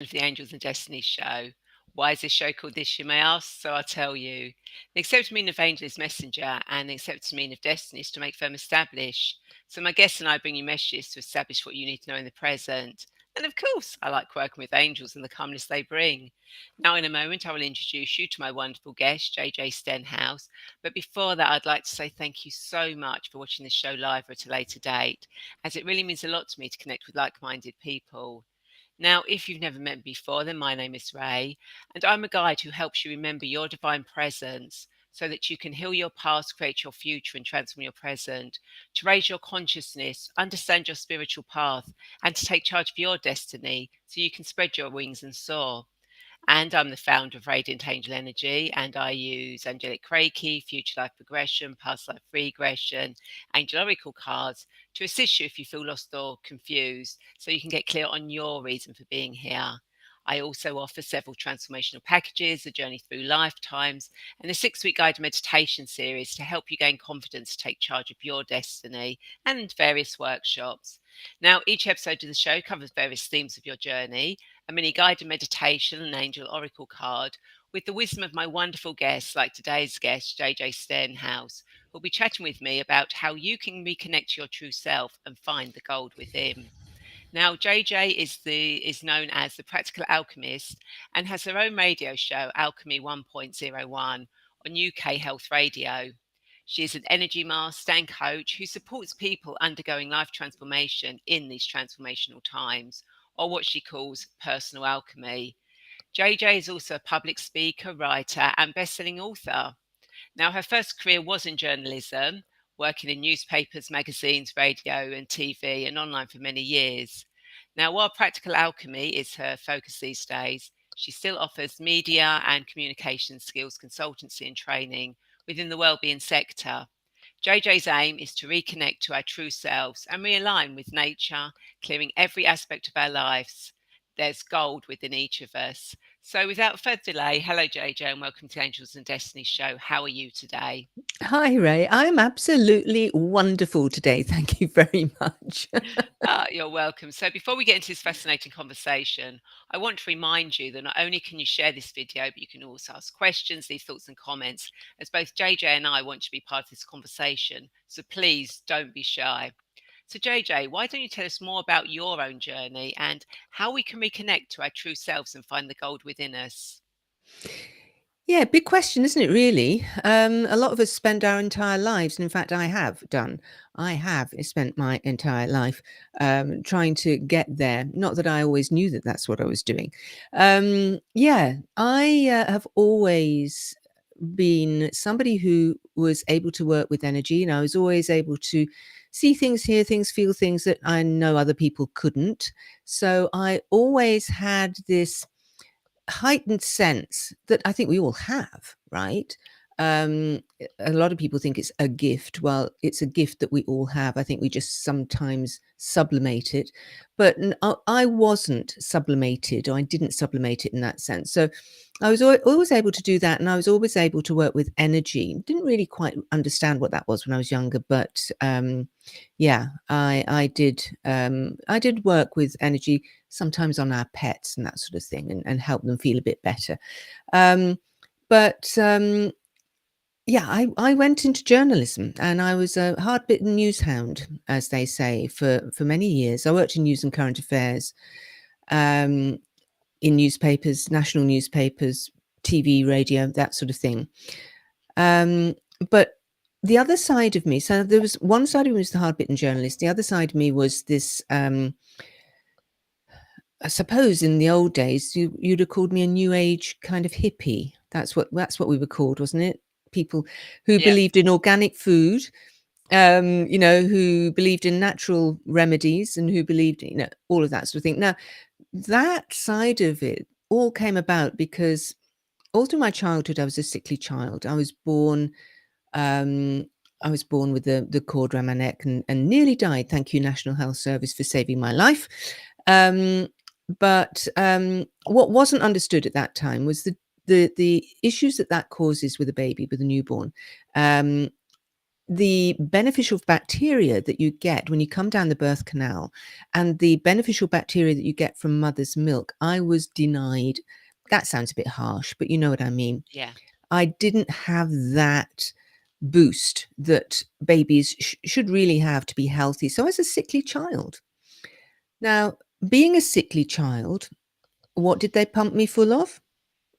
of the Angels and Destiny show. Why is this show called this, you may ask? So I'll tell you. The accepted meaning of angel is messenger, and the accepted meaning of destiny is to make firm establish. So my guests and I bring you messages to establish what you need to know in the present. And of course, I like working with angels and the calmness they bring. Now, in a moment, I will introduce you to my wonderful guest, JJ Stenhouse. But before that, I'd like to say thank you so much for watching this show live or at a later date, as it really means a lot to me to connect with like minded people. Now, if you've never met me before, then my name is Rae, and I'm a guide who helps you remember your divine presence so that you can heal your past, create your future, and transform your present, to raise your consciousness, understand your spiritual path, and to take charge of your destiny so you can spread your wings and soar. And I'm the founder of Radiant Angel Energy, and I use angelic Reiki, future life progression, past life regression, angel oracle cards to assist you if you feel lost or confused, so you can get clear on your reason for being here. I also offer several transformational packages, a journey through lifetimes, and a 6-week guided meditation series to help you gain confidence to take charge of your destiny, and various workshops. Now, each episode of the show covers various themes of your journey, a mini guided meditation, an angel oracle card, with the wisdom of my wonderful guests, like today's guest, JJ Stenhouse, who'll be chatting with me about how you can reconnect to your true self and find the gold within. Now, JJ is known as the Practical Alchemist and has her own radio show, Alchemy 1.01, on UK Health Radio. She is an energy master and coach who supports people undergoing life transformation in these transformational times, or what she calls personal alchemy. JJ is also a public speaker, writer, and best-selling author. Now, her first career was in journalism, working in newspapers, magazines, radio, and TV, and online for many years. Now, while practical alchemy is her focus these days, she still offers media and communication skills consultancy and training within the wellbeing sector. JJ's aim is to reconnect to our true selves and realign with nature, clearing every aspect of our lives. There's gold within each of us. So, without further delay, hello, JJ, and welcome to Angels and Destiny show. How are you today? Hi, Ray. I'm absolutely wonderful today. Thank you very much. You're welcome. So, before we get into this fascinating conversation, I want to remind you that not only can you share this video, but you can also ask questions, leave thoughts and comments, as both JJ and I want to be part of this conversation. So, please don't be shy. So, JJ, why don't you tell us more about your own journey and how we can reconnect to our true selves and find the gold within us? Yeah, big question, isn't it, really? A lot of us spend our entire lives, and in fact, I have done. I have spent my entire life trying to get there. Not that I always knew that that's what I was doing. Yeah, I have always been somebody who was able to work with energy, and I was always able to see things, hear things, feel things that I know other people couldn't. So I always had this heightened sense that I think we all have, right? A lot of people think it's a gift. Well, it's a gift that we all have. I think we just sometimes sublimate it, but I wasn't sublimated, or I didn't sublimate it in that sense. So I was always able to do that, and I was always able to work with energy. Didn't really quite understand what that was when I was younger, but yeah, I did work with energy sometimes on our pets and that sort of thing, and help them feel a bit better. Um, but yeah, I went into journalism, and I was a hard-bitten news hound, as they say, for many years. I worked in news and current affairs, um, in newspapers, national newspapers, TV, radio, that sort of thing. Um, but the other side of me, so there was one side of me was the hard-bitten journalist. The other side of me was this. I suppose in the old days you'd have called me a new age kind of hippie. That's what we were called, wasn't it? People who Yep. believed in organic food, who believed in natural remedies, and who believed, all of that sort of thing. Now, that side of it all came about because all through my childhood I was a sickly child. Um, I was born with the cord around my neck, and nearly died. Thank you, National Health Service, for saving my life. But what wasn't understood at that time was the issues that causes with a baby, with a newborn. Um, the beneficial bacteria that you get when you come down the birth canal and the beneficial bacteria that you get from mother's milk, I was denied. That sounds a bit harsh, but you know what I mean. Yeah. I didn't have that boost that babies should really have to be healthy. So I was a sickly child. Now, being a sickly child, what did they pump me full of?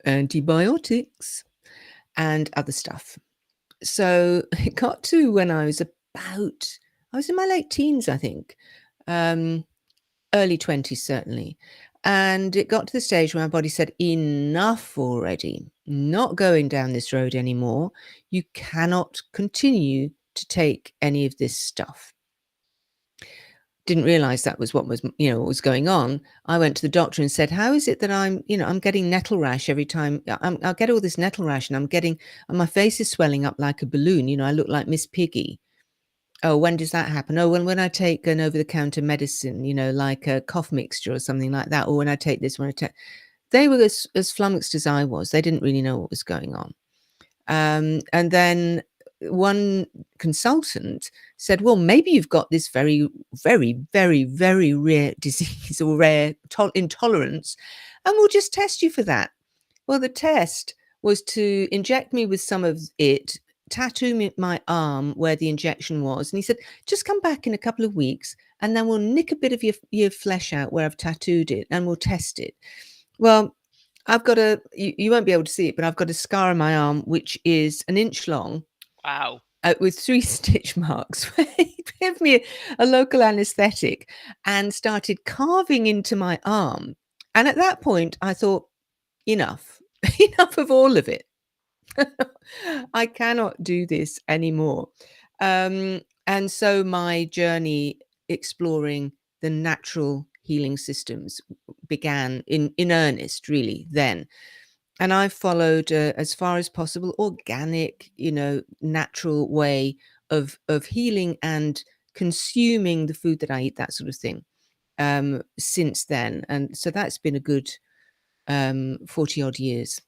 Antibiotics and other stuff. So it got to when I was I was in my late teens, I think, early 20s, certainly. And it got to the stage where my body said, enough already, not going down this road anymore. You cannot continue to take any of this stuff. Didn't realize that was what was, what was going on. I went to the doctor and said, how is it that I'm getting nettle rash every time I'll get all this nettle rash and my face is swelling up like a balloon. I look like Miss Piggy. Oh, when does that happen? Oh, when I take an over-the-counter medicine, like a cough mixture or something like that, or when I take this, they were as flummoxed as I was. They didn't really know what was going on. And then one consultant said, well, maybe you've got this very, very, very, very rare disease or rare intolerance, and we'll just test you for that. Well, the test was to inject me with some of it, tattoo my arm where the injection was. And he said, just come back in a couple of weeks and then we'll nick a bit of your flesh out where I've tattooed it and we'll test it. Well, I've got you won't be able to see it, but I've got a scar on my arm, which is an inch long. Wow. With 3 stitch marks. He gave me a local anesthetic and started carving into my arm. And at that point, I thought, enough, enough of all of it. I cannot do this anymore. And so my journey exploring the natural healing systems began in earnest, really, then. And I followed, as far as possible, organic, natural way of healing and consuming the food that I eat, that sort of thing, since then. And so that's been a good 40 odd years,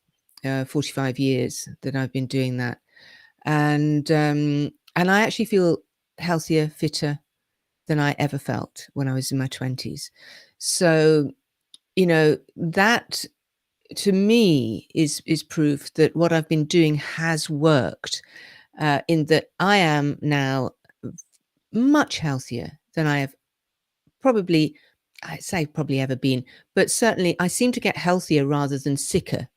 45 years that I've been doing that. And I actually feel healthier, fitter than I ever felt when I was in my 20s. So, that to me is proof that what I've been doing has worked, in that I am now much healthier than I have probably ever been, but certainly I seem to get healthier rather than sicker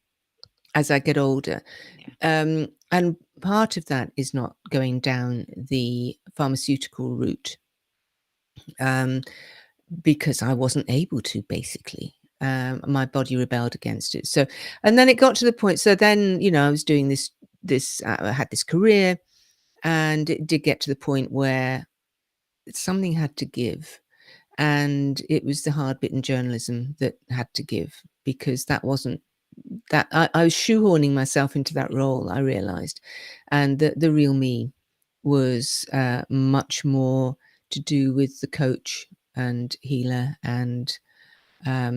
as I get older. Yeah. And part of that is not going down the pharmaceutical route, because I wasn't able to, basically. My body rebelled against it. So, and then it got to the point. So then, I was doing I had this career, and it did get to the point where something had to give. And it was the hard-bitten journalism that had to give, because that wasn't that I was shoehorning myself into that role, I realized. And the real me was much more to do with the coach and healer and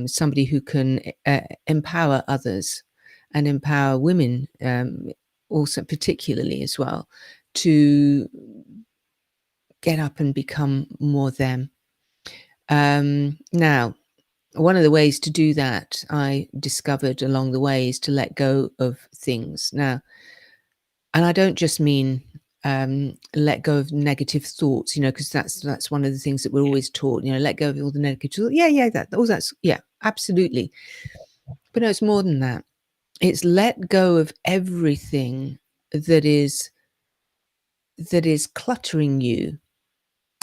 somebody who can empower others and empower women, also particularly as well, to get up and become more them. Now, one of the ways to do that I discovered along the way is to let go of things. Now, and I don't just mean let go of negative thoughts, because that's one of the things that we're always taught, let go of all the negative thoughts. Yeah, that's yeah, absolutely. But no, it's more than that. It's let go of everything that is cluttering you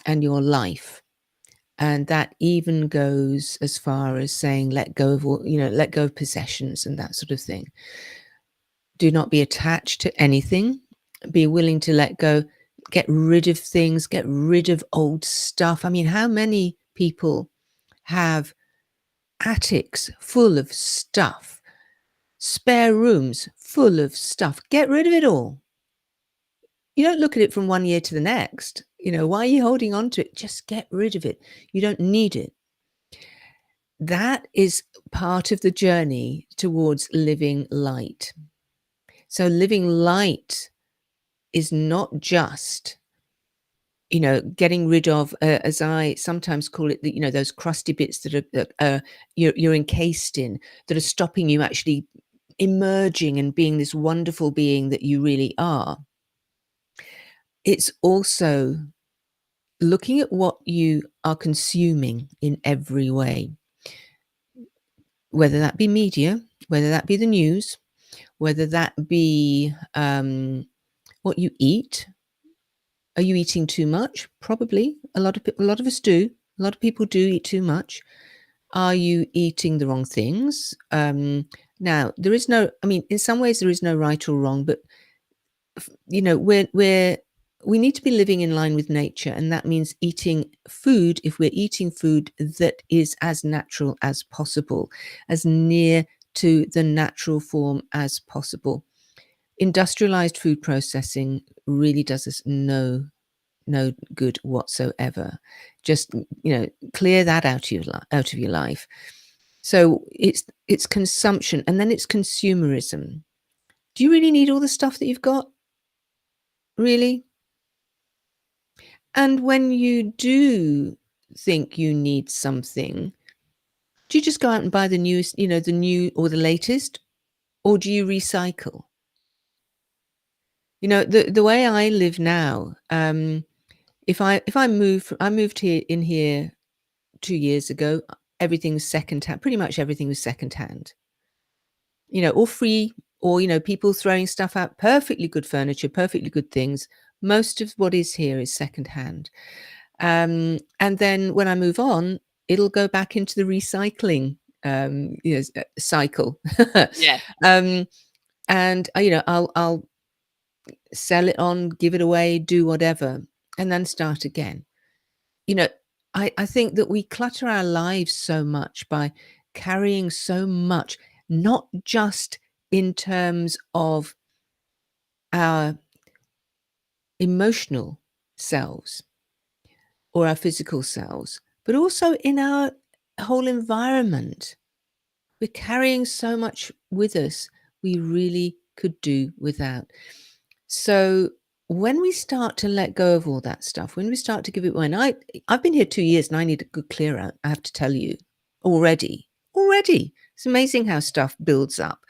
and your life. And that even goes as far as saying, let go of all, let go of possessions and that sort of thing. Do not be attached to anything. Be willing to let go, get rid of things, get rid of old stuff. I mean, how many people have attics full of stuff, spare rooms full of stuff? Get rid of it all. You don't look at it from one year to the next. Why are you holding on to it? Just get rid of it. You don't need it. That is part of the journey towards living light. So living light is not just getting rid of, as I sometimes call it, those crusty bits that you're encased in, that are stopping you actually emerging and being this wonderful being that you really are. It's also looking at what you are consuming in every way, whether that be media, whether that be the news, whether that be what you eat. Are you eating too much? Probably. A lot of us do. A lot of people do eat too much. Are you eating the wrong things? Now, there is no, I mean, in some ways there is no right or wrong, but we need to be living in line with nature, and that means eating food, if we're eating food, that is as natural as possible, as near to the natural form as possible. Industrialized food processing really does us no good whatsoever. Just clear that out of your life. So it's consumption, and then it's consumerism. Do you really need all the stuff that you've got? Really? And when you do think you need something, do you just go out and buy the newest, the new or the latest, or do you recycle? The way I live now, if I I moved here 2 years ago, everything was secondhand. Pretty much everything was secondhand, or free, or, people throwing stuff out, perfectly good furniture, perfectly good things. Most of what is here is secondhand. And then when I move on, it'll go back into the recycling cycle. Yeah. um, and I'll sell it on, give it away, do whatever, and then start again. you know I think that we clutter our lives so much by carrying so much, not just in terms of our emotional selves or our physical selves, but also in our whole environment. We're carrying so much with us we really could do without. So when we start to let go of all that stuff, when we start to give it away, and I've been here 2 years and I need a good clear out, I have to tell you, already. It's amazing how stuff builds up.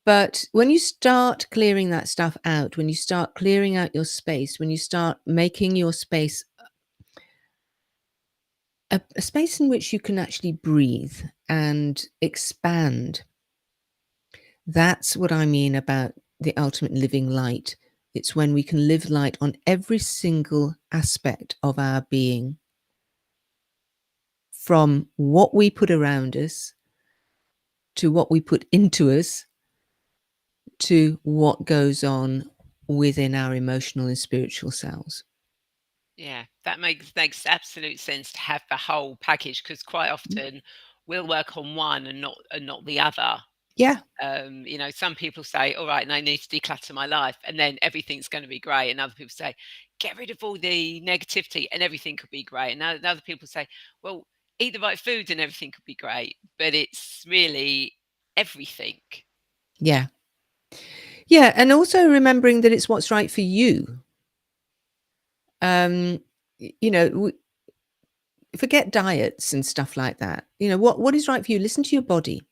But when you start clearing that stuff out, when you start clearing out your space, when you start making your space a space in which you can actually breathe and expand, that's what I mean about the ultimate living light. It's when we can live light on every single aspect of our being, from what we put around us, to what we put into us, to what goes on within our emotional and spiritual selves. Yeah, that makes absolute sense to have the whole package, because quite often we'll work on one and not the other. Yeah, Some people say, all right, and I need to declutter my life, and then everything's going to be great. And other people say, get rid of all the negativity and everything could be great. And other people say, well, eat the right food and everything could be great. But it's really everything. yeah. Yeah, and also remembering that it's what's right for you. Um, forget diets and stuff like that. What is right for you? Listen to your body.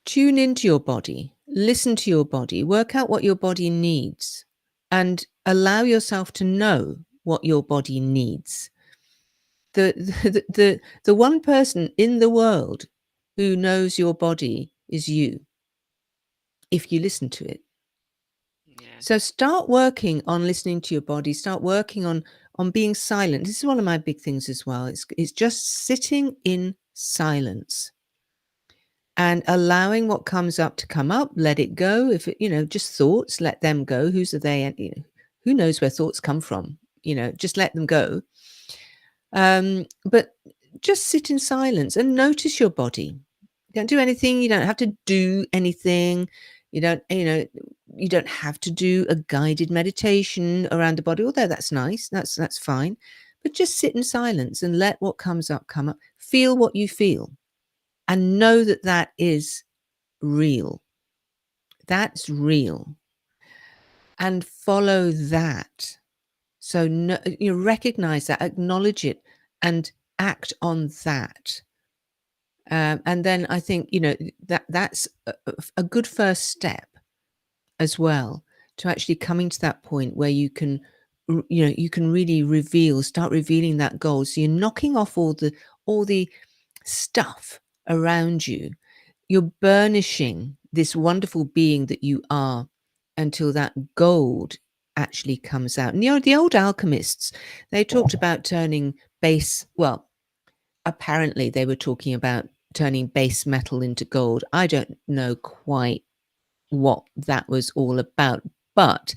Tune into your body. Listen to your body. Work out what your body needs, and allow yourself to know what your body needs. The the one person in the world who knows your body is you, if you listen to it. Yeah. So start working on listening to your body. Start working on being silent. This is one of my big things as well. It's just sitting in silence and allowing what comes up to come up. Let it go. If it, just thoughts, let them go. Whose are they? And who knows where thoughts come from? Just let them go. But just sit in silence and notice your body. Don't do anything. You don't have to do anything. You don't have to do a guided meditation around the body, although that's nice. That's fine. But just sit in silence and let what comes up come up. Feel what you feel and know that that is real. That's real. and follow that. So no, you recognize that, acknowledge it, and act on that. And then I think that's a good first step as well, to actually coming to that point where you can you can really start revealing that goal. So you're knocking off all the stuff around you. You're burnishing this wonderful being that you are until that gold actually comes out. And the old alchemists, they talked about turning apparently they were talking about turning base metal into gold. I don't know quite what that was all about, but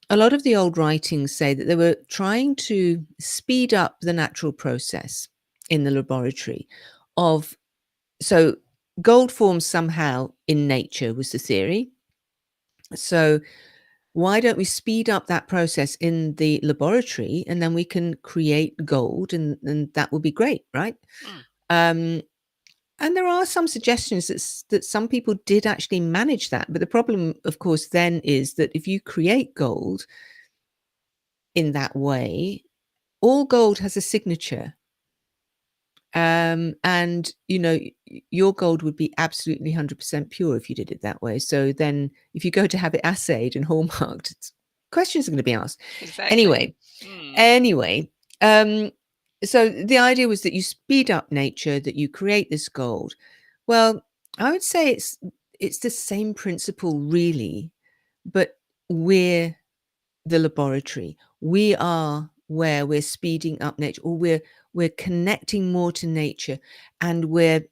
a lot of the old writings say that they were trying to speed up the natural process in the laboratory of, so gold forms somehow in nature was the theory. So why don't we speed up that process in the laboratory, and then we can create gold, and that would be great, right? Mm. um and there are some suggestions that some people did actually manage that. But the problem, of course, then is that if you create gold in that way, all gold has a signature. And your gold would be absolutely 100% pure if you did it that way. So then if you go to have it assayed and hallmarked, questions are going to be asked. Exactly. Anyway, anyway, um, so the idea was that you speed up nature, that you create this gold. Well, I would say it's the same principle, really, but we're the laboratory. We are where we're speeding up nature, or we're connecting more to nature, and we're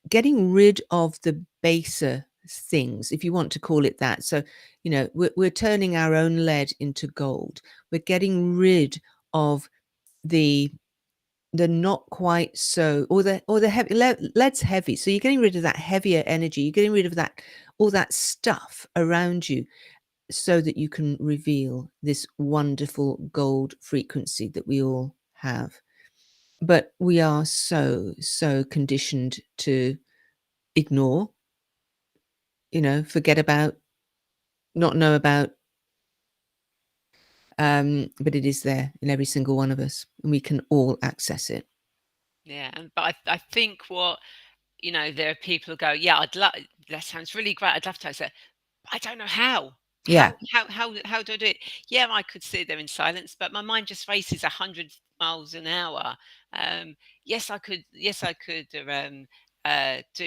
getting rid of the baser things, if you want to call it that. So we're turning our own lead into gold. We're getting rid of the not quite so, or the heavy lead's heavy, so you're getting rid of that heavier energy. You're getting rid of that, all that stuff around you, so that you can reveal this wonderful gold frequency that we all have. But we are so conditioned to ignore, forget about, not know about. But it is there in every single one of us, and we can all access it. Yeah, but I think what, there are people who go, yeah, I'd love, that sounds really great. I'd love to. I said, I don't know how. How Yeah. how do I do it? Yeah, I could sit there in silence, but my mind just races 100 miles an hour. Yes, I could. Yes, I could do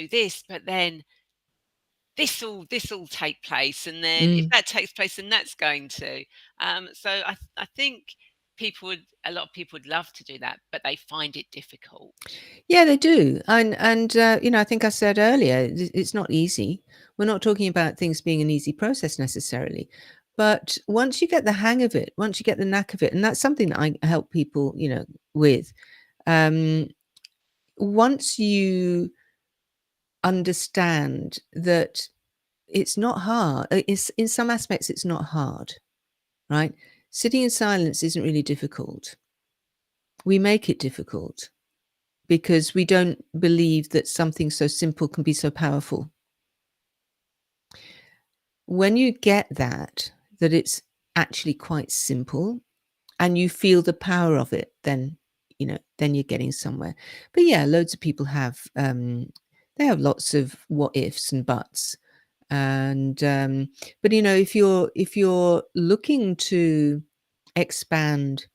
this, but then this will take place, and then if Mm. that takes place, then that's going to. So I think a lot of people would love to do that, but they find it difficult. Yeah, they do. And I think I said earlier, it's not easy. We're not talking about things being an easy process necessarily. But once you get the hang of it, once you get the knack of it, and that's something that I help people, with. Um, Once you understand that it's not hard, it's in some aspects it's not hard, right? Sitting in silence isn't really difficult. We make it difficult because we don't believe that something so simple can be so powerful. When you get that it's actually quite simple, and you feel the power of it, then you're getting somewhere. But yeah, loads of people have they have lots of what ifs and buts. And but if you're looking to expand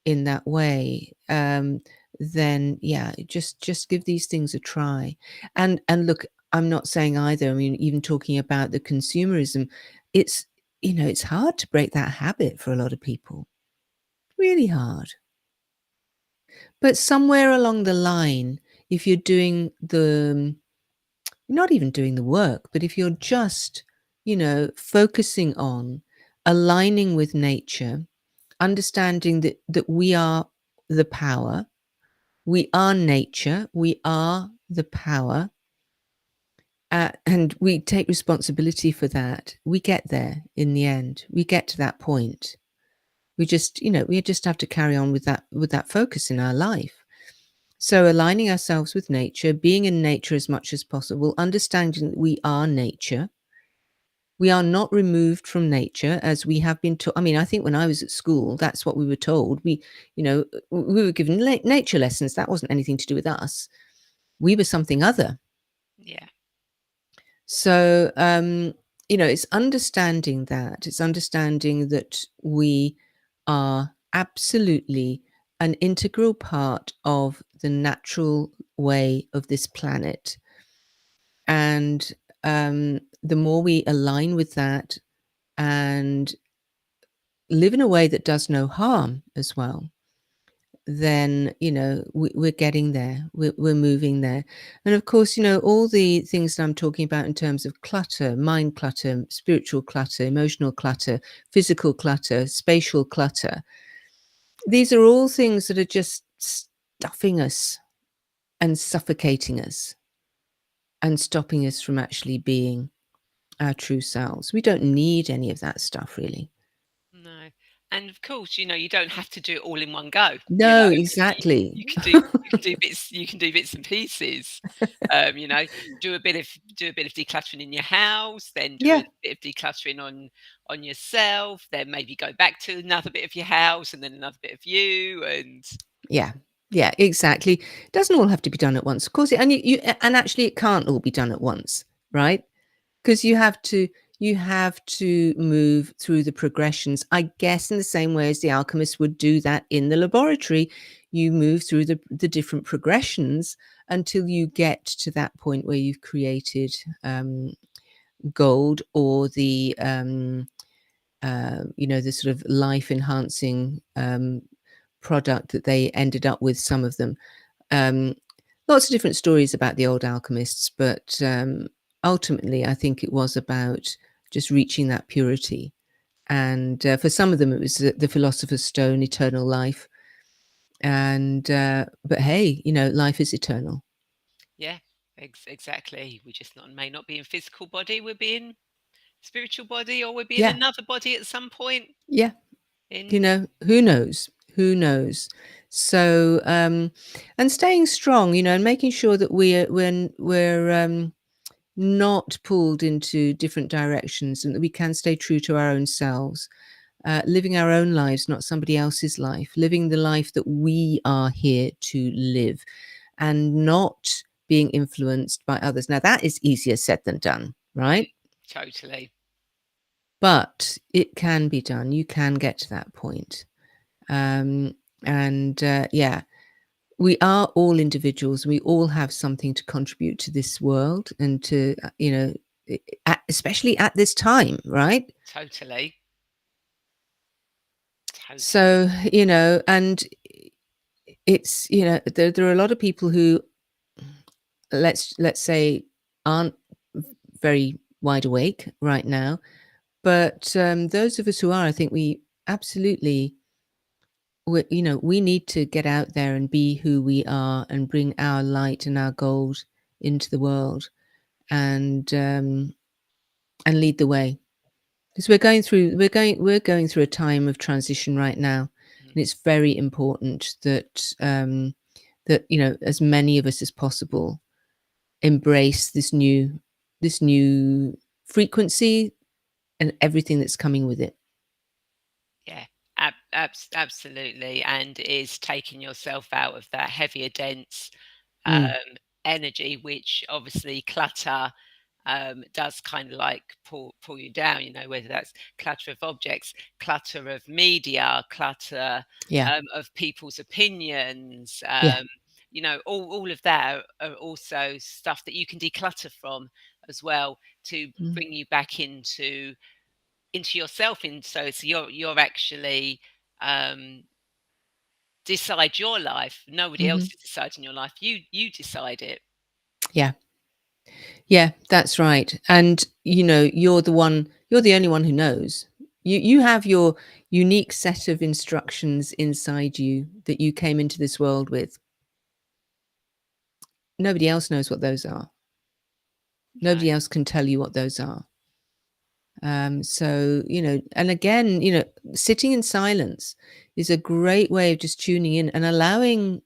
in that way, then yeah, just give these things a try. And look, I'm not saying either, I mean, even talking about the consumerism, it's it's hard to break that habit for a lot of people, really hard. But somewhere along the line, if you're doing the not even doing the work, but if you're just focusing on aligning with nature, understanding that we are the power. We are nature. We are the power. And we take responsibility for that. We get there in the end. We get to that point. We just have to carry on with that focus in our life. So aligning ourselves with nature, being in nature as much as possible, understanding that we are nature, We are not removed from nature as we have been taught. I mean, I think when I was at school, that's what we were told. We were given nature lessons. That wasn't anything to do with us. We were something other. Yeah. So, it's understanding that. It's understanding that we are absolutely an integral part of the natural way of this planet. And the more we align with that and live in a way that does no harm as well, then we're getting there, we're moving there. And of course, all the things that I'm talking about in terms of clutter, mind clutter, spiritual clutter, emotional clutter, physical clutter, spatial clutter, these are all things that are just stuffing us and suffocating us and stopping us from actually being our true selves. We don't need any of that stuff, really. No. And of course, you don't have to do it all in one go. No, You, exactly. you can do bits. You can do bits and pieces. Um, you know, do a bit of decluttering in your house, then do Yeah. a bit of decluttering on yourself, then maybe go back to another bit of your house, and then another bit of you. And Yeah. Yeah, exactly. It doesn't all have to be done at once. Of course, and actually it can't all be done at once, right? Because you have to move through the progressions, I guess, in the same way as the alchemist would do that in the laboratory. You move through the different progressions until you get to that point where you've created gold, or the sort of life enhancing product that they ended up with, some of them. Um, Lots of different stories about the old alchemists, but ultimately, I think it was about just reaching that purity. And for some of them, it was the philosopher's stone, eternal life. And but hey, life is eternal. yeah, exactly. We just may not be in physical body. We're being spiritual body, or we'll be in Yeah, another body at some point yeah. in. Who knows? Who knows? So, and staying strong, and making sure that we're not pulled into different directions, and that we can stay true to our own selves, living our own lives, not somebody else's life, living the life that we are here to live, and not being influenced by others. Now, that is easier said than done, Mm, right? totally. But it can be done. You can get to that point. Um, and yeah, we are all individuals. We all have something to contribute to this world, and to, especially at this time, right? Totally. Totally. So, and it's, there are a lot of people who, let's say, aren't very wide awake right now. But those of us who are, I think we absolutely, we need to get out there and be who we are, and bring our light and our gold into the world, and lead the way. Because we're going through a time of transition right now, Mm, and it's very important that as many of us as possible embrace this new frequency, and everything that's coming with it. yeah, absolutely. And is taking yourself out of that heavier, dense Mm, energy, which obviously clutter does kind of like pull you down. Whether that's clutter of objects, clutter of media, clutter yeah, of people's opinions. yeah, All of that are also stuff that you can declutter from as well, to mm, bring you back into yourself. In so you're actually um decide your life. Nobody else mhm, is deciding your life. You decide it. yeah, yeah. That's right. And you're the only one who knows. You have your unique set of instructions inside you that you came into this world with. Nobody else knows what those are. No, Nobody else can tell you what those are. So, and again, sitting in silence is a great way of just tuning in and allowing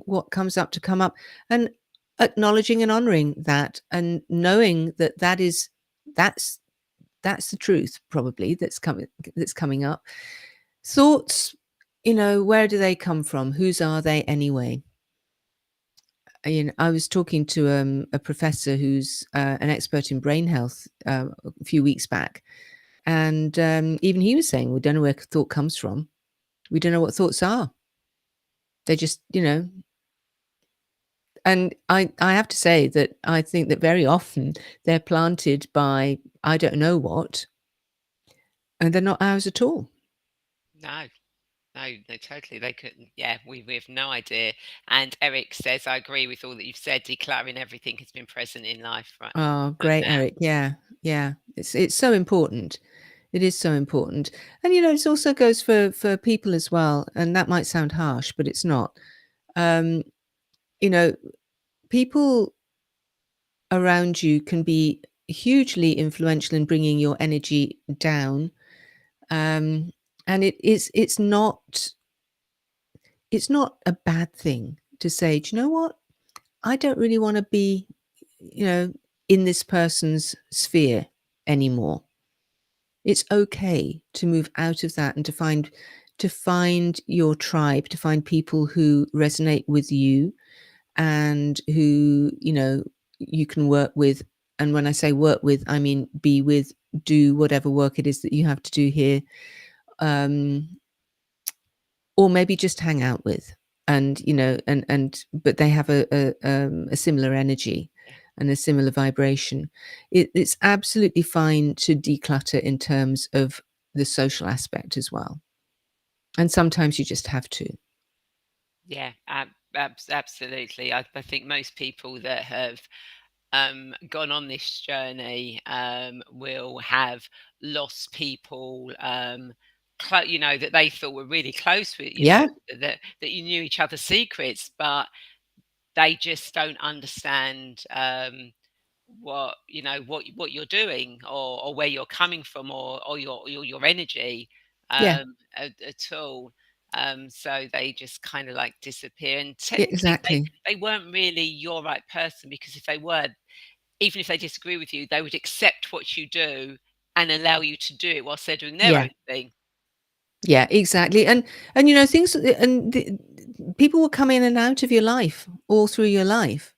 what comes up to come up, and acknowledging and honoring that, and knowing that that's That's the truth, probably, that's coming up. Thoughts, where do they come from? Whose are they anyway? I was talking to a professor who's an expert in brain health a few weeks back, and even he was saying we don't know where thought comes from. We don't know what thoughts are. They just, and I have to say that I think that very often they're planted by I don't know what, and they're not ours at all. No, no, totally. They couldn't. Yeah, we have no idea. And Eric says, I agree with all that you've said. Decluttering everything has been present in life Oh, from great, now. Eric. Yeah, yeah. It's so important. It is so important. And it also goes for people as well. And that might sound harsh, but it's not. Um, you know, people around you can be hugely influential in bringing your energy down. Um, and it's not a bad thing to say, do you know what? I don't really want to be, you know, in this person's sphere anymore. It's okay to move out of that and to find your tribe, to find people who resonate with you and who, you can work with. And when I say work with, I mean be with, do whatever work it is that you have to do here. Um, or maybe just hang out with, and but they have a similar energy Yeah, and a similar vibration. It's absolutely fine to declutter in terms of the social aspect as well, and sometimes you just have to. yeah, absolutely. I think most people that have gone on this journey will have lost people, that they thought were really close with, Yeah, that you knew each other's secrets, but they just don't understand what you're doing, or where you're coming from, or your energy yeah, at all. So they just kind of like disappear, and yeah, technically exactly. they weren't really your right person, because if they were, even if they disagree with you, they would accept what you do and allow you to do it whilst they're doing their Yeah, own thing. yeah, exactly. And things, people will come in and out of your life all through your life,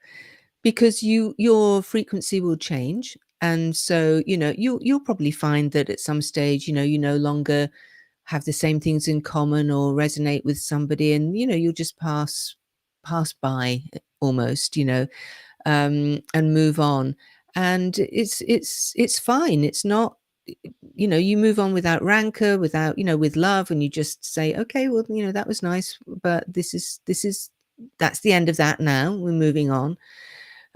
because your frequency will change. And so you'll probably find that at some stage you no longer have the same things in common or resonate with somebody, and you'll just pass by, almost, and move on. And it's fine. It's not, you move on without rancor, without, with love, and you just say, okay, well, that was nice, but this is that's the end of that. Now we're moving on.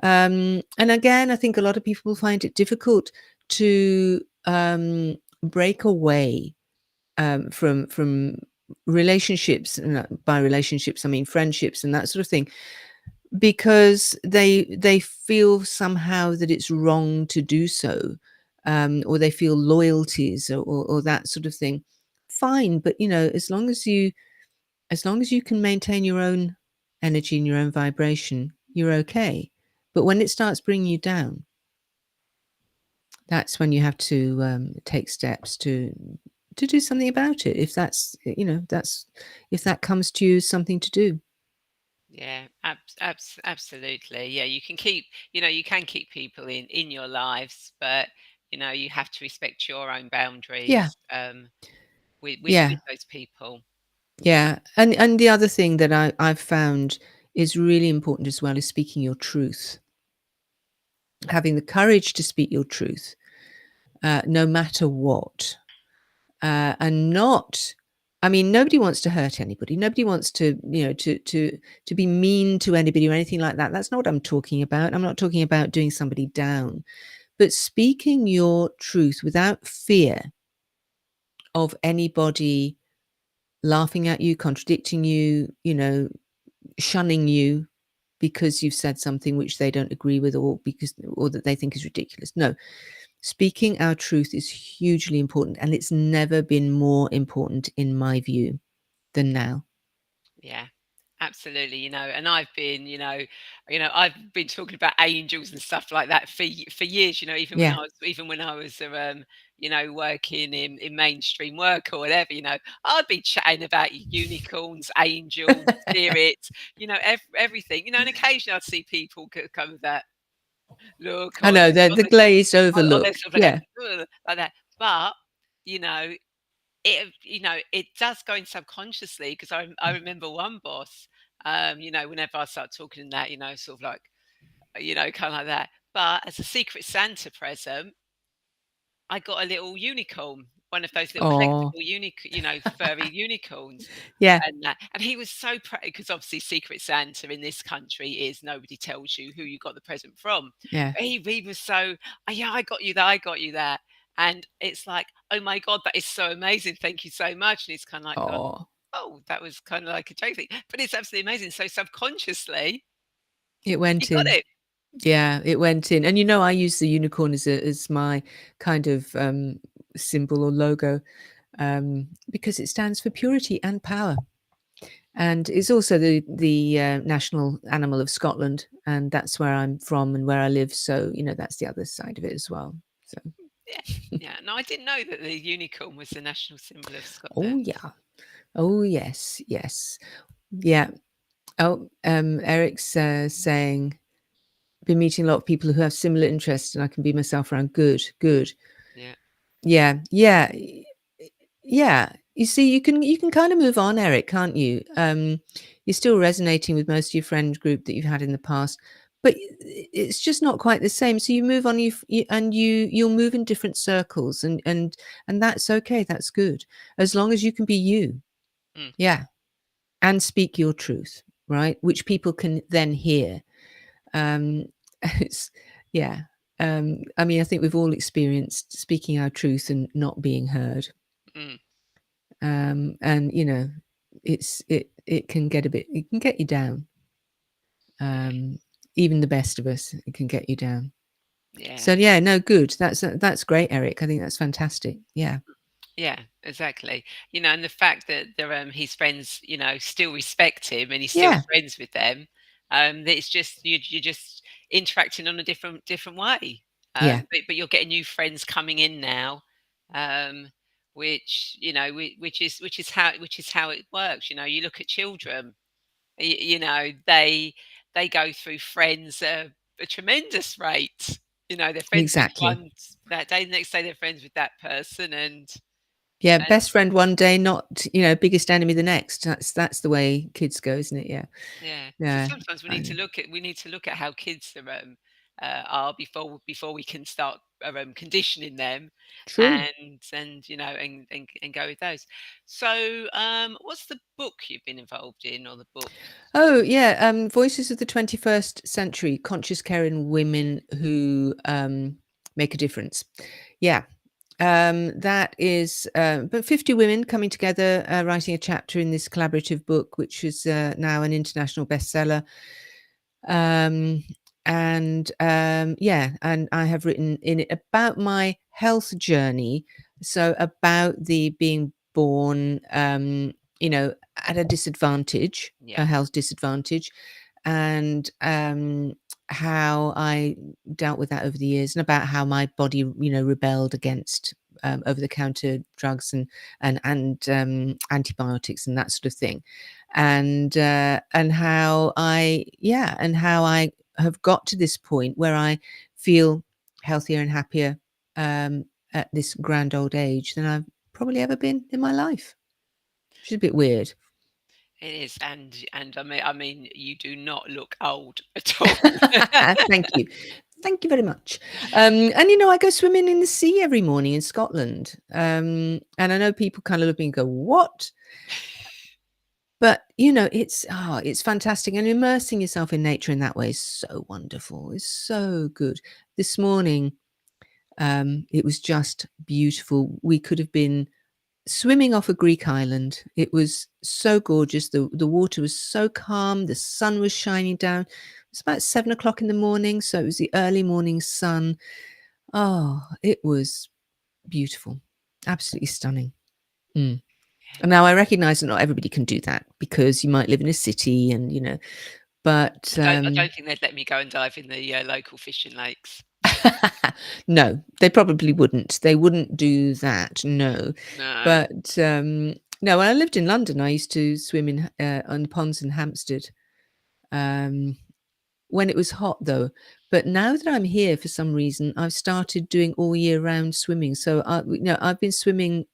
And again, I think a lot of people find it difficult to break away from relationships, and by relationships I mean friendships and that sort of thing, because they feel somehow that it's wrong to do so, or they feel loyalties, or that sort of thing. Fine, but as long as you can maintain your own energy and your own vibration, you're okay. But when it starts bringing you down, that's when you have to take steps to do something about it. If that's if that comes to you as something to do. Yeah, absolutely. Yeah, you can keep people in your lives, but you have to respect your own Yeah, boundaries with yeah, those people. yeah. And the other thing that I've found is really important as well is speaking your truth, having the courage to speak your truth, no matter what. And not, I mean, nobody wants to hurt anybody. Nobody wants to, to be mean to anybody or anything like that. That's not what I'm talking about. I'm not talking about doing somebody down, but speaking your truth without fear of anybody laughing at you, contradicting you, shunning you because you've said something which they don't agree with, or that they think is ridiculous. No, speaking our truth is hugely important, and it's never been more important in my view than now. Yeah, Absolutely, and I've been talking about angels and stuff like that for years, even when Yeah. I was working in mainstream work or whatever, I'd be chatting about unicorns, angels, spirits, everything, and occasionally I'd see people come with that look I on know, their the glazed over on their look. sort of Yeah. like that, but you know it does go in subconsciously because I remember one boss, whenever I start talking in that, sort of like, kind of like that. But as a Secret Santa present, I got a little unicorn, one of those little Oh, collectible furry unicorns. yeah, And he was so proud because obviously Secret Santa in this country is nobody tells you who you got the present from. yeah. But he was so, "Oh, yeah, I got you that, I got you that." And it's like, "Oh my God, that is so amazing. Thank you so much." And he's kind of like gone, Oh, "Oh, that was kind of like a joke thing." But it's absolutely amazing. So subconsciously, it he went got in. it. Yeah, it went in. And, I use the unicorn as my kind of, symbol or logo, because it stands for purity and power. And it's also the national animal of Scotland, and that's where I'm from and where I live, so, that's the other side of it as well, so Yeah. Yeah. No, I didn't know that the unicorn was the national symbol of Oh, Scotland. yeah. Oh, yes, yes. Yeah. Oh, Eric's, saying, "Been meeting a lot of people who have similar interests, and I can be myself around." Good, good. Yeah. Yeah, yeah, yeah. You see, you can kind of move on, Eric, can't you? You're still resonating with most of your friend group that you've had in the past, but it's just not quite the same. So you move on, and you'll move in different circles, and that's okay. That's good, as long as you can be you. Mm, Yeah, and speak your truth, right? Which people can then hear. Um, it's yeah. I mean, I think we've all experienced speaking our truth and not being heard. mm, And it can get it can get you down. yeah. Um, Even the best of us, it can get you down. Yeah. So yeah, no, good. That's great, Eric. I think that's fantastic. Yeah, Yeah, exactly. And the fact that his friends, still respect him and he's still yeah, friends with them, that it's just you're just interacting on a different way. yeah, But you're getting new friends coming in now, um, which which is how it works. You look at children, they go through friends at a tremendous rate. They're friends with exactly. one that day, the next day they're friends with that person, Yeah, and best friend one day, not biggest enemy the next. That's the way kids go, isn't it? Yeah, yeah. So yeah. sometimes I know. we need to look at how kids are before we can start conditioning them, True. and go with those. So what's the book you've been involved in, or the book? Oh yeah, Voices of the 21st Century: Conscious Care in Women Who Make a Difference. Yeah, that is about 50 women coming together, writing a chapter in this collaborative book, which is now an international bestseller. Um, and I have written in it about my health journey. So about the being born, at a disadvantage, Yeah, a health disadvantage, and how I dealt with that over the years, and about how my body, rebelled against over-the-counter drugs and antibiotics and that sort of thing, and how I have got to this point where I feel healthier and happier at this grand old age than I've probably ever been in my life, which is a bit weird. it is, and I mean, you do not look old at all. Thank you. Thank you very much. And I go swimming in the sea every morning in Scotland. And I know people kind of look at me and go, "What?" But it's fantastic, and immersing yourself in nature in that way is so wonderful. It's so good. This morning, it was just beautiful. We could have been swimming off a Greek island. It was so gorgeous. The water was so calm. The sun was shining down. It's about 7 o'clock in the morning, so it was the early morning sun. Oh, it was beautiful. Absolutely stunning. Mm. And now I recognise that not everybody can do that because you might live in a city and, but I don't think they'd let me go and dive in the local fishing lakes. no, they probably wouldn't. They wouldn't do that, no. No. But, no, when I lived in London, I used to swim in, on ponds in Hampstead, um, when it was hot, though. But now that I'm here, for some reason, I've started doing all year round swimming. So, I've been swimming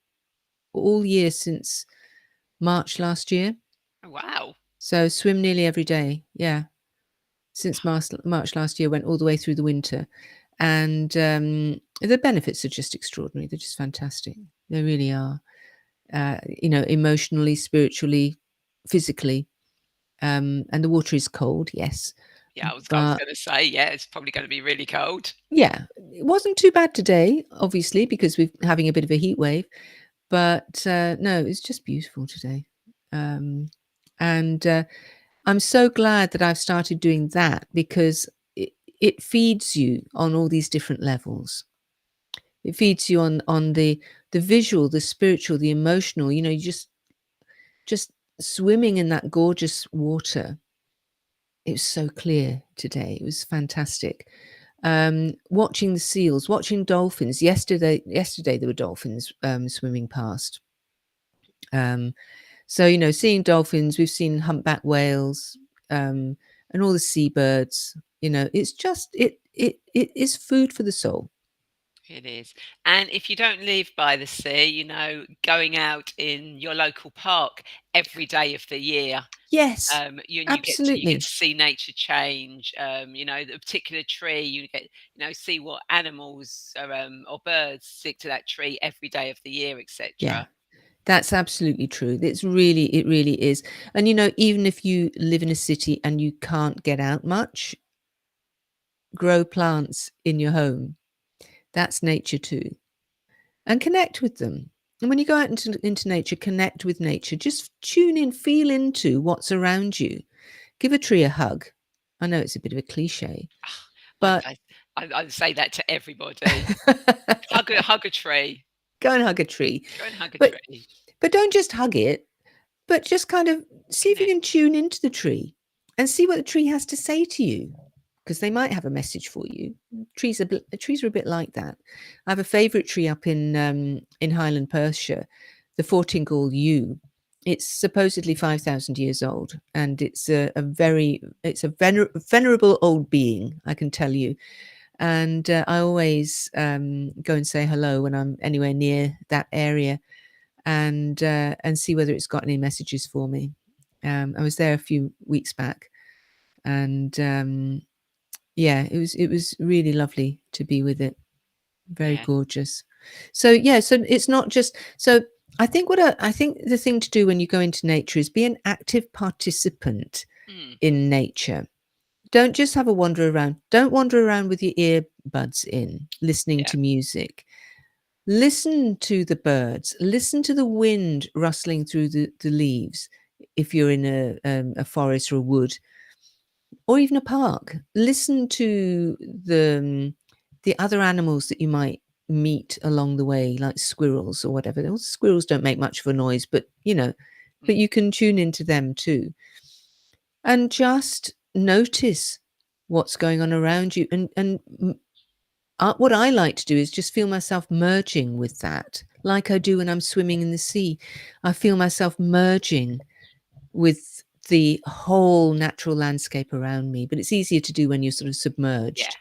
all year since March last year. Oh, wow. So swim nearly every day, yeah. Since March last year, went all the way through the winter. And, the benefits are just extraordinary. They're just fantastic. They really are. Emotionally, spiritually, physically. And the water is cold, yes. Yeah, I was But gonna say, yeah, it's probably gonna be really cold. yeah, it wasn't too bad today, obviously, because we're having a bit of a heat wave. But, no, it's just beautiful today. Um, and, I'm so glad that I've started doing that because it feeds you on all these different levels. It feeds you on the visual, the spiritual, the emotional. You just swimming in that gorgeous water. It was so clear today. It was fantastic. Watching the seals, watching dolphins. Yesterday there were dolphins swimming past. Um, So, seeing dolphins, we've seen humpback whales, and all the seabirds, it's just it is food for the soul. It is. And if you don't live by the sea, going out in your local park every day of the year, Yes, you get to absolutely. see nature change. The particular tree, you get, see what animals or birds stick to that tree every day of the year, Yeah, etc. that's absolutely true. It really is. And, even if you live in a city and you can't get out much, grow plants in your home. That's nature too. And connect with them. And when you go out into nature, connect with nature. Just tune in, feel into what's around you. Give a tree a hug. I know it's a bit of a cliche, I, but I, I say that to everybody. Hug a tree. go and hug a tree. Go and hug a But tree. but don't just hug it, but just kind of see if you can Connect. tune into the tree and see what the tree has to say to you, because they might have a message for you. Trees are a bit like that. I have a favourite tree up in Highland Perthshire, the Fortingall yew. It's supposedly 5,000 years old, and it's a venerable old being, I can tell you. And I always go and say hello when I'm anywhere near that area, and see whether it's got any messages for me. I was there a few weeks back, and yeah, it was really lovely to be with it. Very Yeah. gorgeous. So yeah, so it's not just so. I think the thing to do when you go into nature is be an active participant Mm, in nature. Don't just have a wander around. Don't wander around with your earbuds in, listening yeah. to music. Listen to the birds. Listen to the wind rustling through the leaves. If you're in a forest or a wood, or even a park, listen to the other animals that you might meet along the way, like squirrels or whatever. Well, squirrels don't make much of a noise, but Mm, you can tune into them too, and just notice what's going on around you. And what I like to do is just feel myself merging with that, like I do when I'm swimming in the sea. I feel myself merging with the whole natural landscape around me. But it's easier to do when you're sort of yeah. submerged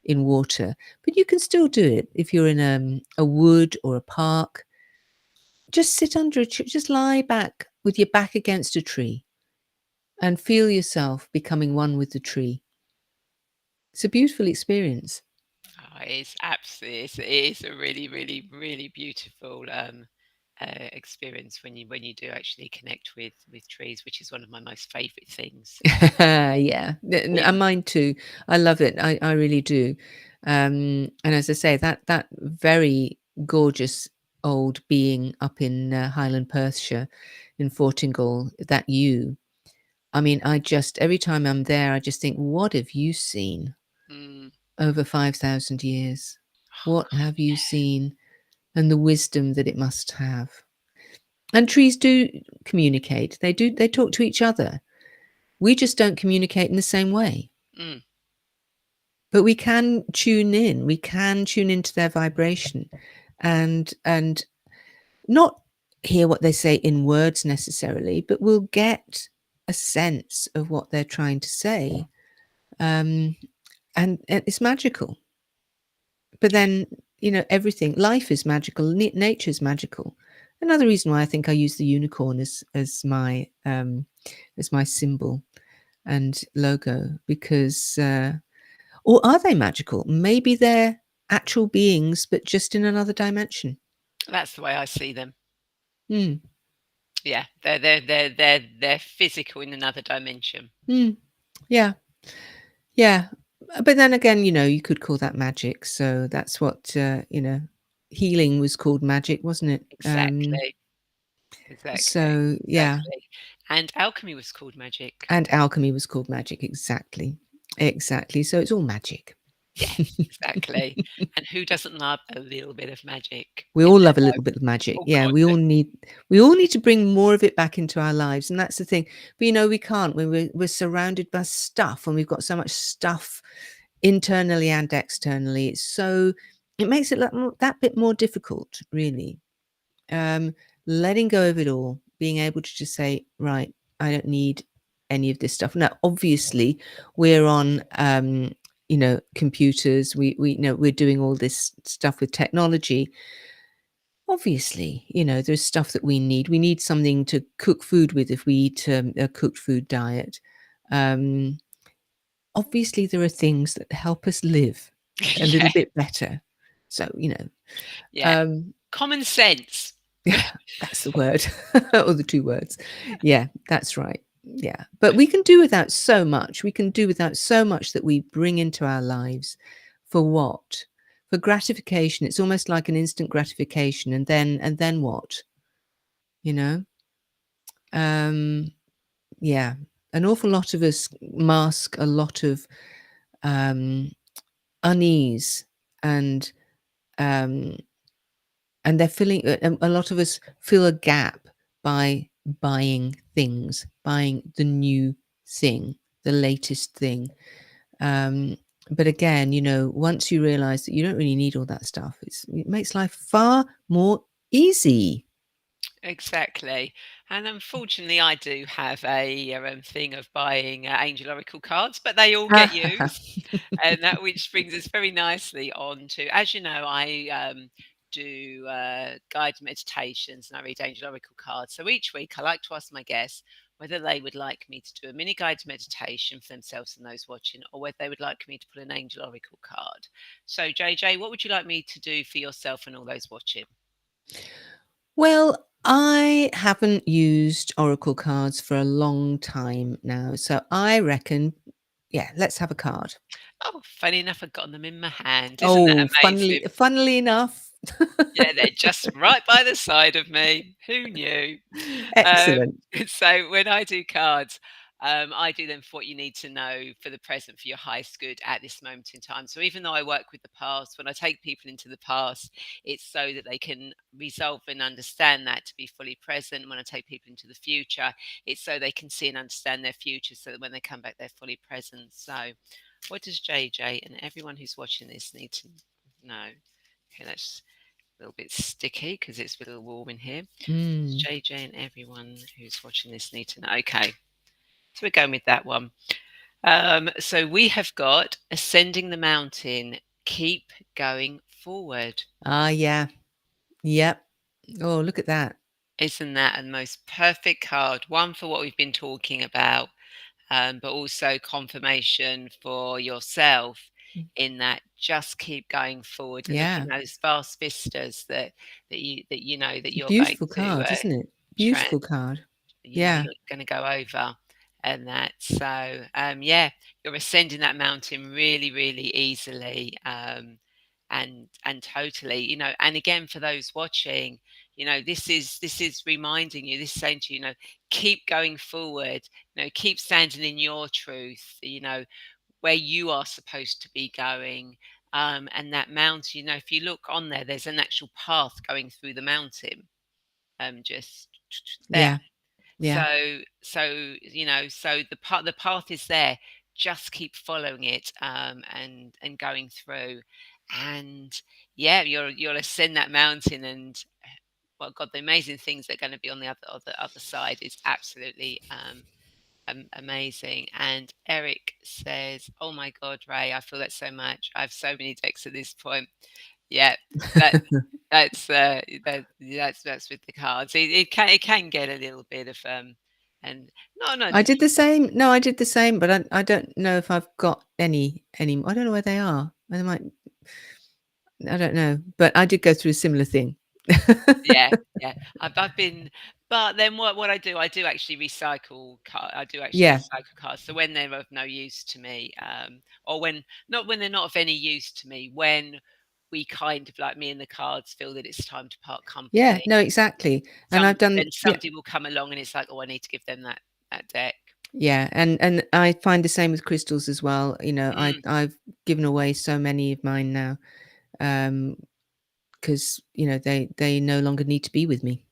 in water. But you can still do it if you're in a wood or a park. Just sit under a tree, just lie back with your back against a tree and feel yourself becoming one with the tree. It's a beautiful experience. Oh, it is absolutely. It is a really, really, really beautiful experience when you do actually connect with trees, which is one of my most favourite things. Yeah, and In mine too. I love it. I really do. And as I say, that very gorgeous old being up in Highland Perthshire, in Fortingall, that yew. I mean, I just every time I'm there, I just think, what have you seen mm, over 5,000 years? What have you seen, and the wisdom that it must have? And trees do communicate. They talk to each other. We just don't communicate in the same way. Mm, But we can tune in. We can tune into their vibration and not hear what they say in words necessarily, but we'll get a sense of what they're trying to say. Um, and it's magical. But then, everything, life is magical, nature's magical. Another reason why I think I use the unicorn as my symbol and logo, because or are they magical? Maybe they're actual beings, but just in another dimension. that's the way I see them. Mm, Yeah, they're physical in another dimension. mm, yeah, yeah. But then again, you could call that magic. So that's what healing was called magic, wasn't it? Exactly, exactly, So yeah. exactly. And alchemy was called magic. And alchemy was called magic, exactly. Exactly, so it's all magic. Yes, exactly. And who doesn't love a little bit of magic We in all love a their life? little bit of magic. Oh Yeah, God, we all need to bring more of it back into our lives, and that's the thing. But, we can't when we're surrounded by stuff, and we've got so much stuff internally and externally. It makes it that bit more difficult, really. um, Letting go of it all, being able to just say, right, I don't need any of this stuff. Now, obviously, we're on, computers. We know we're doing all this stuff with technology. Obviously, there's stuff that we need. We need something to cook food with if we eat a cooked food diet. Um, Obviously, there are things that help us live a yeah, little bit better. So, yeah. um, Common sense. yeah, that's the word, or the 2 words. Yeah, that's right. Yeah, but we can do without so much. We can do without so much that we bring into our lives. For what? For gratification. It's almost like an instant gratification, and then what? You know? Um, yeah, an awful lot of us mask a lot of, um, unease and, um and they're filling a lot of us fill a gap by buying things, buying the new thing, the latest thing. Um, but again, once you realize that you don't really need all that stuff, it makes life far more easy. Exactly. And unfortunately, I do have a thing of buying angel oracle cards, but they all get used. And that which brings us very nicely on to, as you know, I do guided meditations and I read angel oracle cards. So each week I like to ask my guests whether they would like me to do a mini guided meditation for themselves and those watching, or whether they would like me to pull an angel oracle card. So, JJ, what would you like me to do for yourself and all those watching? Well, I haven't used oracle cards for a long time now, so I reckon, yeah, let's have a card. Oh, funny enough, I've gotten them in my hand. Isn't that Oh, funnily amazing? funnily enough. Yeah, they're just right by the side of me. Who knew? Um, Excellent. so when I do cards, I do them for what you need to know for the present, for your highest good at this moment in time. So even though I work with the past, when I take people into the past, it's so that they can resolve and understand that to be fully present. When I take people into the future, it's so they can see and understand their future, so that when they come back, they're fully present. So, what does JJ and everyone who's watching this need to know? Okay, that's a little bit sticky because it's a little warm in here. Mm. JJ and everyone who's watching this need to know. Okay, so we're going with that one. So we have got ascending the mountain. Keep going forward. Ah, yeah. Yep. Oh, look at that. Isn't that a most perfect card? One for what we've been talking about, but also confirmation for yourself Mm. in that just keep going forward and look at Yeah. those vast vistas that you know that It's a you're going beautiful to card, isn't it? tra- Beautiful card. Yeah. you're going to go over and that. So yeah, you're ascending that mountain really really easily, and totally, and again for those watching, this is reminding you, this is saying to you, keep going forward, keep standing in your truth, where you are supposed to be going. And that mountain, if you look on there, there's an actual path going through the mountain. Just there. Yeah. Yeah. So the path is there. Just keep following it, and going through, and yeah, you'll ascend that mountain, and well, God, the amazing things that are going to be on the other side is absolutely amazing. And Eric says, "Oh my God, Ray, I feel that so much. I have so many decks at this point." Yeah, that that's with the cards. It can get a little bit of and no, I did the same. No, I did the same, but I don't know if I've got any. I don't know where they are. They might. I don't know, but I did go through a similar thing. yeah, yeah. I've been, but then what I do actually recycle card. I do actually Yeah. recycle cards. So when they're of no use to me, or when they're not of any use to me, when we kind of like me and the cards feel that it's time to part Yeah. company, No, exactly. And I've done. then Yeah. somebody will come along and it's like, oh, I need to give them that deck. Yeah, and I find the same with crystals as well. You know, Mm. I've given away so many of mine now, because you know they no longer need to be with me.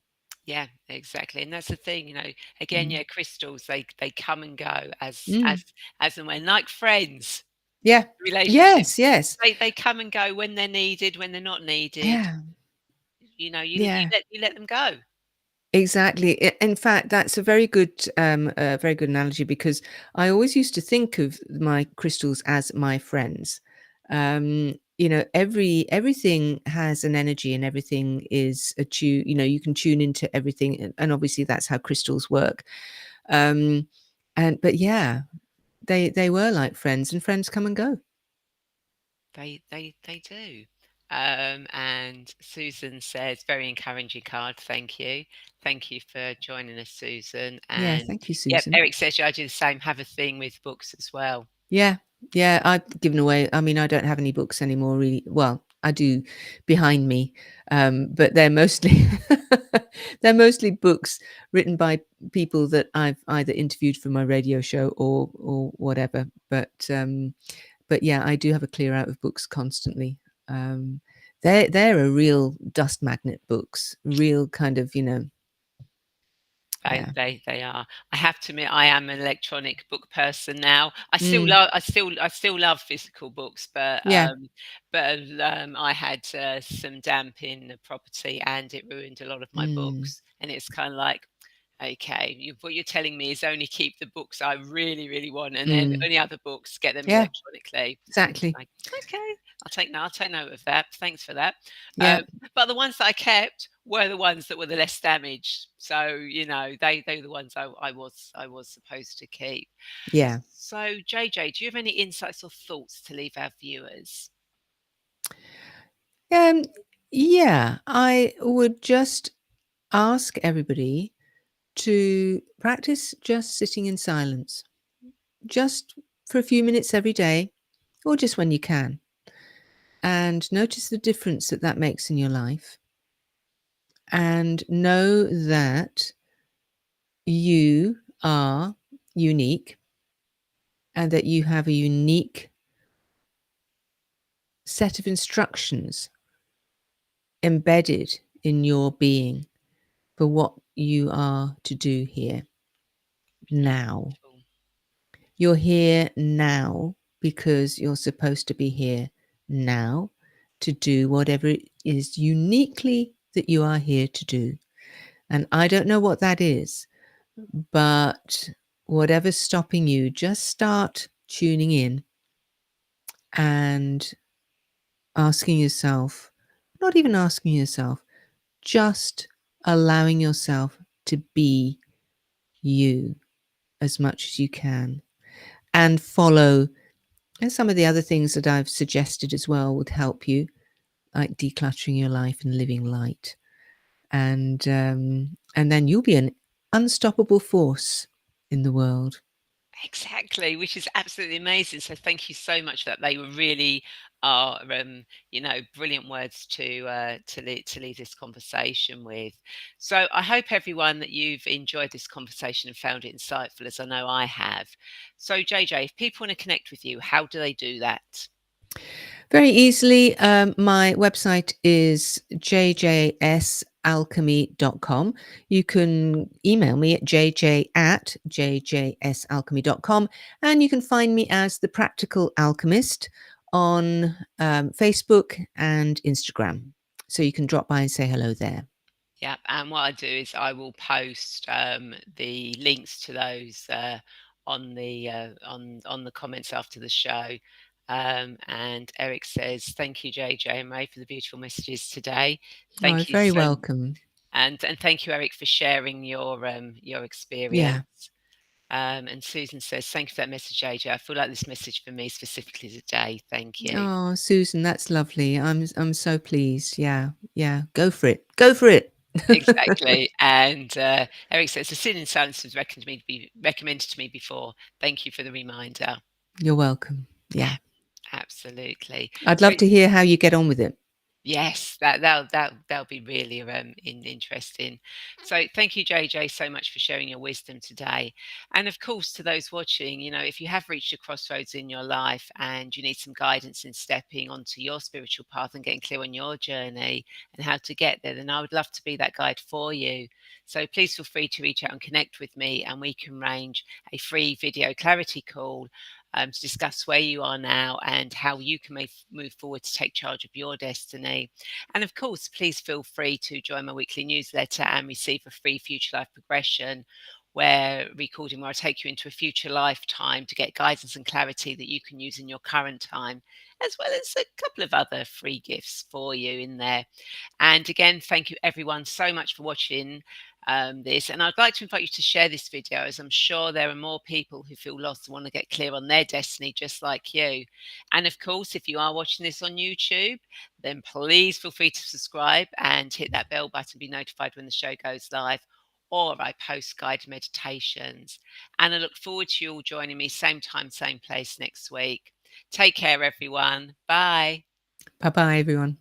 Yeah, exactly, and that's the thing, again, Mm. yeah, crystals, they come and go as Mm. as as and when, like friends, Yeah. relationships. Yes. Yes. They come and go when they're needed, when they're not needed, Yeah. you Yeah. let them go. Exactly. In fact, that's a very good analogy because I always used to think of my crystals as my friends. You know, everything has an energy, and everything is a tune. You know, you can tune into everything, and obviously that's how crystals work. Um, and but yeah, they were like friends, and friends come and go. They do. And Susan says, "Very encouraging card, thank you. Thank you for joining us, Susan." Yeah, And, thank you, yep, Susan. Eric says, "Yeah, I do the same, have a thing with books as well." Yeah, yeah, I've given away. I mean, I don't have any books anymore, really. Well, I do behind me, but they're mostly they're mostly books written by people that I've either interviewed for my radio show or whatever. But yeah, I do have a clear out of books constantly. Um, they're a real dust magnet books, real kind of They yeah. they they are. I have to admit, I am an electronic book person now. Mm, I still love physical books, but yeah. I had some damp in the property, and it ruined a lot of my Mm, books. And it's kind of like, okay, what you're telling me is only keep the books I really, really want, and then mm, any other books, get them yeah. electronically. And it's Exactly. like, okay, I'll take note of that. Thanks for that. Yeah. Um, but the ones that I kept were the ones that were the less damaged. So, they were the ones I was supposed to keep. Yeah. So, JJ, do you have any insights or thoughts to leave our viewers? Um, yeah, I would just ask everybody to practice just sitting in silence, just for a few minutes every day, or just when you can, and notice the difference that that makes in your life. And know that you are unique and that you have a unique set of instructions embedded in your being for what you are to do here now. Beautiful. You're here now because you're supposed to be here now to do whatever it is uniquely that you are here to do. And I don't know what that is, but whatever's stopping you, just start tuning in and asking yourself, not even asking yourself, just allowing yourself to be you as much as you can and follow. And some of the other things that I've suggested as well would help you, like decluttering your life and living light. And then you'll be an unstoppable force in the world. Exactly, which is absolutely amazing. So thank you so much for that. They really are, brilliant words to leave this conversation with. So I hope everyone that you've enjoyed this conversation and found it insightful, as I know I have. So JJ, if people want to connect with you, how do they do that? Very easily. My website is JJ Alchemy.com. You can email me at jj@jjsalchemy.com, and you can find me as the Practical Alchemist on Facebook and Instagram. So you can drop by and say hello there. Yeah, and what I do is I will post the links to those on the comments after the show. And Eric says, "Thank you, JJ and Rae, for the beautiful messages today. Oh, Thank you very so, welcome. and thank you, Eric, for sharing your Yeah. experience." And Susan says, "Thank you for that message, JJ. I feel like this message for me specifically today. Thank you." Oh, Susan, that's lovely. I'm so pleased. Yeah, yeah. Go for it. Go for it. Exactly. And Eric says, "A sin in silence was recommended to me before. Thank you for the reminder." You're welcome. Yeah. Yeah, absolutely. I'd So love to hear how you get on with it. yes, that'll be really interesting. So thank you, JJ, so much for sharing your wisdom today. And of course, to those watching, if you have reached a crossroads in your life and you need some guidance in stepping onto your spiritual path and getting clear on your journey and how to get there, then I would love to be that guide for you. So please feel free to reach out and connect with me, and we can arrange a free video clarity call to discuss where you are now and how you can move forward to take charge of your destiny. And of course, please feel free to join my weekly newsletter and receive a free future life progression where I take you into a future lifetime to get guidance and clarity that you can use in your current time, as well as a couple of other free gifts for you in there. And again, thank you everyone so much for watching this. And I'd like to invite you to share this video, as I'm sure there are more people who feel lost and want to get clear on their destiny just like you. And of course, if you are watching this on YouTube, then please feel free to subscribe and hit that bell button, be notified when the show goes live, or I post guided meditations. And I look forward to you all joining me same time, same place next week. Take care, everyone. Bye. Bye bye, everyone.